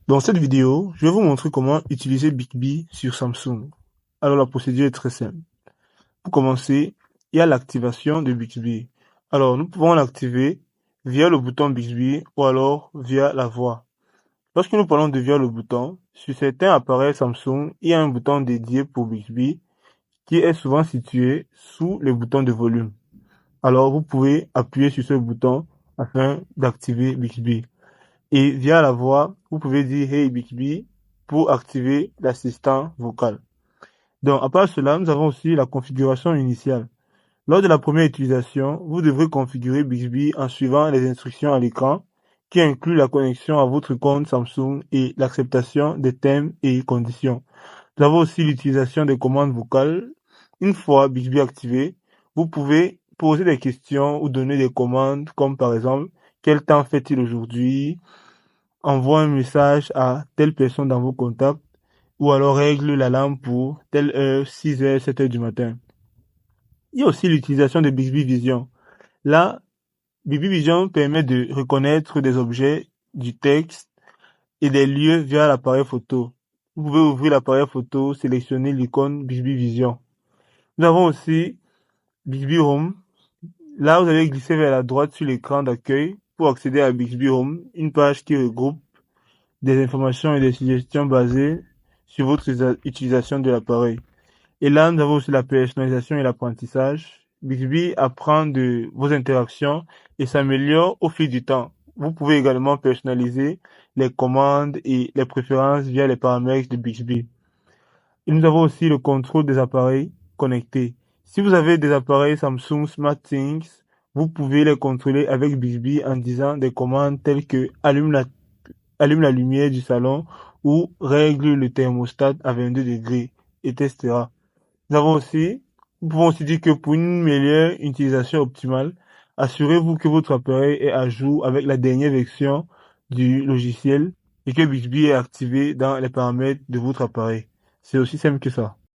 Dans cette vidéo, je vais vous montrer comment utiliser Bixby sur Samsung. Alors la procédure est très simple. Pour commencer, il y a l'activation de Bixby. Alors nous pouvons l'activer via le bouton Bixby ou alors via la voix. Lorsque nous parlons de via le bouton, sur certains appareils Samsung, il y a un bouton dédié pour Bixby qui est souvent situé sous le bouton de volume. Alors vous pouvez appuyer sur ce bouton afin d'activer Bixby. Et via la voix, vous pouvez dire Hey Bixby pour activer l'assistant vocal. Donc, à part cela, nous avons aussi la configuration initiale. Lors de la première utilisation, vous devrez configurer Bixby en suivant les instructions à l'écran, qui incluent la connexion à votre compte Samsung et l'acceptation des thèmes et conditions. Nous avons aussi l'utilisation des commandes vocales. Une fois Bixby activé, vous pouvez poser des questions ou donner des commandes comme par exemple, quel temps fait-il aujourd'hui? Envoie un message à telle personne dans vos contacts ou alors règle l'alarme pour telle heure, 6 heures, 7 heures du matin. Il y a aussi l'utilisation de Bixby Vision. Là, Bixby Vision permet de reconnaître des objets, du texte et des lieux via l'appareil photo. Vous pouvez ouvrir l'appareil photo, sélectionner l'icône Bixby Vision. Nous avons aussi Bixby Home. Là, vous allez glisser vers la droite sur l'écran d'accueil pour accéder à Bixby Home, une page qui regroupe des informations et des suggestions basées sur votre utilisation de l'appareil. Et là, nous avons aussi la personnalisation et l'apprentissage. Bixby apprend de vos interactions et s'améliore au fil du temps. Vous pouvez également personnaliser les commandes et les préférences via les paramètres de Bixby. Et nous avons aussi le contrôle des appareils connectés. Si vous avez des appareils Samsung SmartThings, vous pouvez les contrôler avec Bixby en disant des commandes telles que allume la lumière du salon ou règle le thermostat à 22 degrés, etc. Nous pouvons aussi dire que pour une meilleure utilisation optimale, assurez-vous que votre appareil est à jour avec la dernière version du logiciel et que Bixby est activé dans les paramètres de votre appareil. C'est aussi simple que ça.